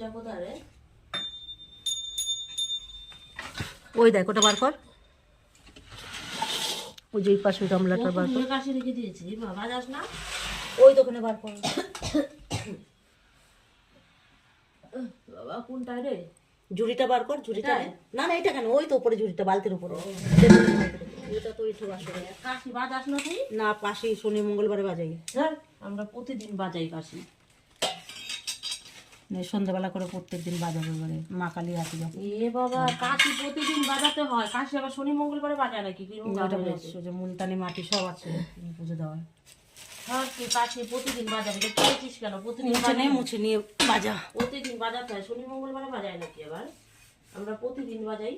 কাশিটা কোথায় রে? ওই দেখ ওটা বার কর, ওই যে এই পাশে গামলাটা বার কর, কাশি রেখে দিয়েছি, বাবা যাস না। ওই দোকানে বার কর। বাবা কোনটায় রে? ঝুড়িটা বার কর, ঝুড়িটা এটায়? না না এটা কেন, ওই তো উপরে ঝুড়িটা, বালতির উপরে। ওইটা তো একটু আসলে কাশি বাজাস না তুই? না, পাশে শনি মঙ্গলবারে বাজাই, ধর, আমরা প্রতিদিন বাজাই কাশি। সন্ধ্যাবেলা করে প্রত্যেকদিন বাজাবে এবারে মা কালী আসে যখন। এ বাবা, কাশি প্রতিদিন বাজাতে হয়? কাশি আবার শনি মঙ্গলবারে বাজায় নাকি? ওটা বেশ, ওই যে মুলতানি মাটি সব আছে পুজো দেওয়া হয়। ধর তুই কাশি প্রতিদিন বাজাবি, এটা পেয়েছিস কেন? প্রতিদিন মুছে নে, মুছে নিয়ে বাজা। প্রতিদিন বাজাতে হয়, শনি মঙ্গলবারে বাজায় নাকি আবার? আমরা প্রতিদিন বাজাই।